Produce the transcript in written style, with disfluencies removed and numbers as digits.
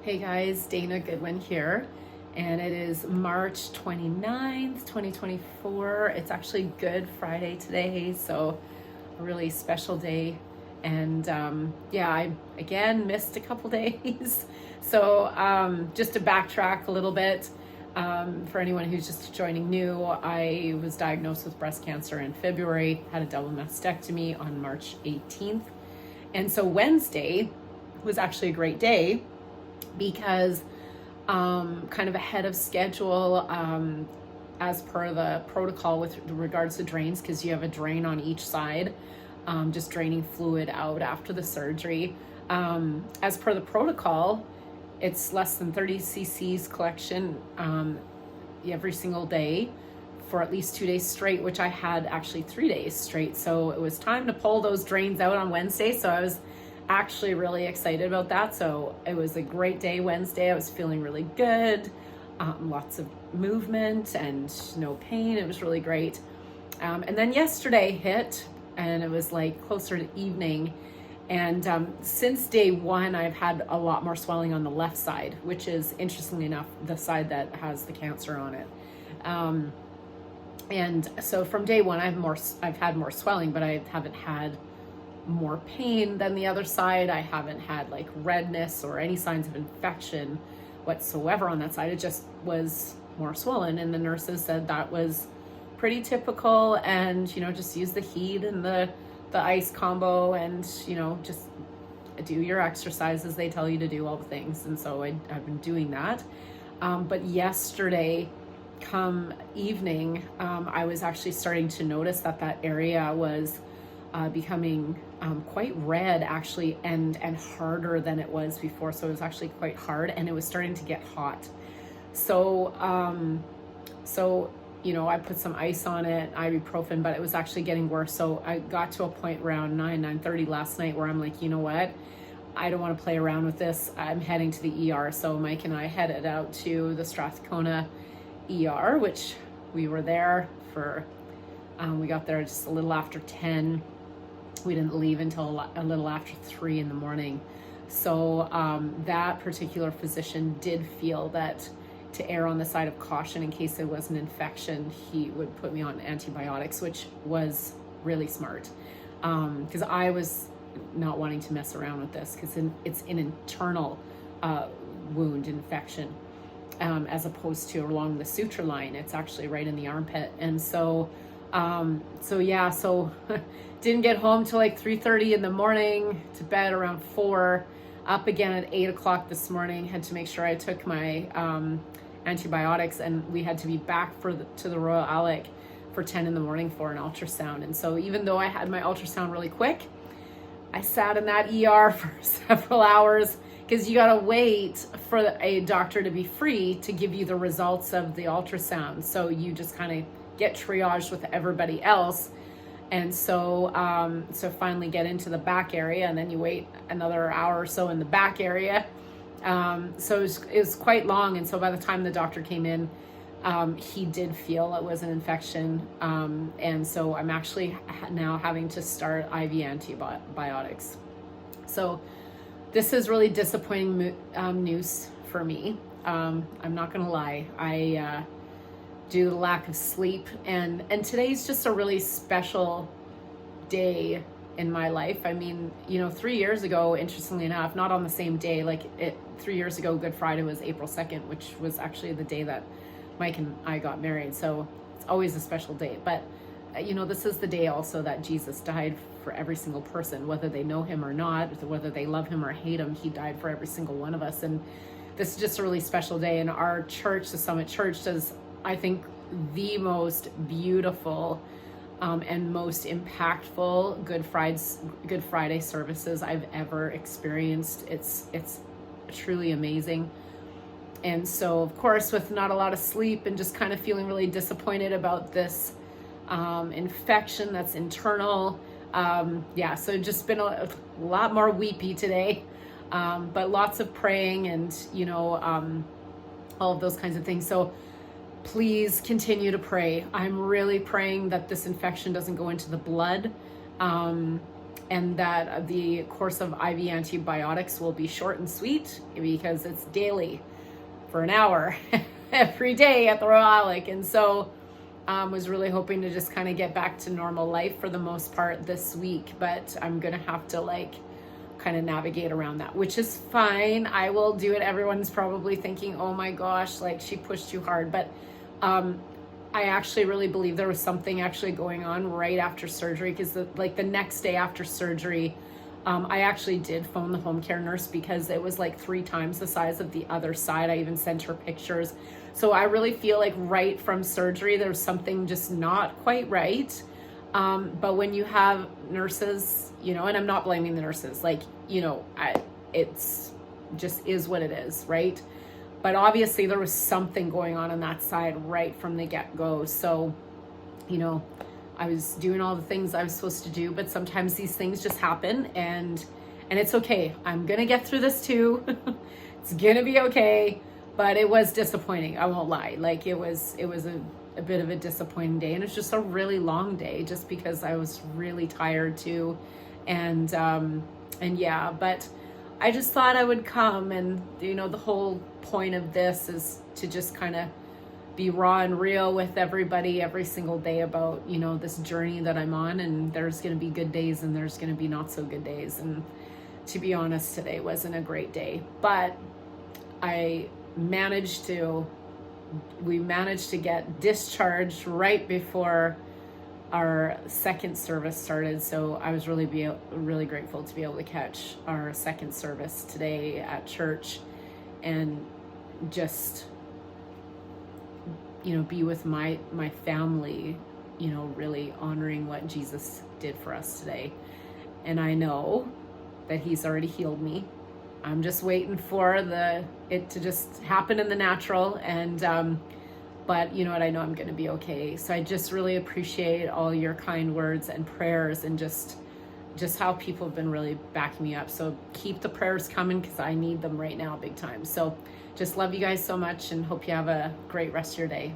Hey guys, Dana Goodwin here, and it is March 29th, 2024. It's actually Good Friday today, so a really special day. And I again missed a couple days. So just to backtrack a little bit, for anyone who's just joining new, I was diagnosed with breast cancer in February, had a double mastectomy on March 18th. And so Wednesday was actually a great day because kind of ahead of schedule, as per the protocol with regards to drains, because you have a drain on each side, just draining fluid out after the surgery. As per the protocol, it's less than 30 cc's collection every single day for at least 2 days straight, which I had actually 3 days straight. So it was time to pull those drains out on Wednesday. So I was actually really excited about that. So it was a great day Wednesday. I was feeling really good, lots of movement and no pain. It was really great. And then yesterday hit, and it was like closer to evening. And since day one, I've had a lot more swelling on the left side, which is, interestingly enough, the side that has the cancer on it. And so from day one, I've had more swelling, but I haven't had more pain than the other side. I haven't had like redness or any signs of infection whatsoever on that side. It just was more swollen, and the nurses said that was pretty typical, and just use the heat and the ice combo, and just do your exercises they tell you to do, all the things. And so I've been doing that. But yesterday come evening, I was actually starting to notice that area was becoming quite red, actually, and harder than it was before. So it was actually quite hard, and it was starting to get hot. So I put some ice on it, ibuprofen, but it was actually getting worse. So I got to a point around 9:30 last night where I'm like, you know what? I don't want to play around with this. I'm heading to the ER. So Mike and I headed out to the Strathcona ER, which we were there for, we got there just a little after 10. We didn't leave until a little after 3 in the morning. So that particular physician did feel that to err on the side of caution in case there was an infection, he would put me on antibiotics, which was really smart, because I was not wanting to mess around with this, because it's an internal wound infection, as opposed to along the suture line. It's actually right in the armpit. And so didn't get home till like 3:30 in the morning, to bed around 4, up again at 8 o'clock this morning. Had to make sure I took my antibiotics, and we had to be back to the Royal Alec for 10 in the morning for an ultrasound. And so even though I had my ultrasound really quick, I sat in that ER for several hours, because you gotta wait for a doctor to be free to give you the results of the ultrasound. So you just kind of get triaged with everybody else. And so finally get into the back area, and then you wait another hour or so in the back area. So it was quite long. And so by the time the doctor came in, he did feel it was an infection. And so I'm actually now having to start IV antibiotics. So this is really disappointing news for me. I'm not going to lie. Due to the lack of sleep, and today's just a really special day in my life. I mean, 3 years ago, interestingly enough, not on the same day, 3 years ago, Good Friday was April 2nd, which was actually the day that Mike and I got married. So it's always a special day. But this is the day also that Jesus died for every single person, whether they know him or not, whether they love him or hate him. He died for every single one of us. And this is just a really special day. And our church, the Summit Church, does, I think, the most beautiful and most impactful Good Friday services I've ever experienced. It's truly amazing. And so, of course, with not a lot of sleep and just kind of feeling really disappointed about this infection that's internal. So just been a lot more weepy today, but lots of praying and, all of those kinds of things. So please continue to pray. I'm really praying that this infection doesn't go into the blood, and that the course of IV antibiotics will be short and sweet because it's daily for an hour every day at the Royal Alec. And so was really hoping to just kind of get back to normal life for the most part this week, but I'm gonna have to like kind of navigate around that, which is fine. I will do it. Everyone's probably thinking, oh my gosh, like she pushed too hard, but I actually really believe there was something actually going on right after surgery, because the next day after surgery, I actually did phone the home care nurse because it was like 3 times the size of the other side. I even sent her pictures. So I really feel like right from surgery, there's something just not quite right. But when you have nurses, you know, and I'm not blaming the nurses, like, you know, it's just is what it is, right? But obviously there was something going on that side right from the get-go. So, you know, I was doing all the things I was supposed to do, but sometimes these things just happen, and it's okay. I'm gonna get through this too. It's gonna be okay. But it was disappointing, I won't lie. Like it was a bit of a disappointing day, and it's just a really long day just because I was really tired too. And yeah, but I just thought I would come, and you know, the whole point of this is to just kind of be raw and real with everybody every single day about, you know, this journey that I'm on, and there's going to be good days and there's going to be not so good days. And to be honest, today wasn't a great day, but we managed to get discharged right before our second service started. So I was really grateful to be able to catch our second service today at church and just, you know, be with my family, you know, really honoring what Jesus did for us today. And I know that he's already healed me. I'm just waiting for it to just happen in the natural. And, but you know what, I know I'm going to be okay. So I just really appreciate all your kind words and prayers, and just how people have been really backing me up. So keep the prayers coming, because I need them right now big time. So just love you guys so much, and hope you have a great rest of your day.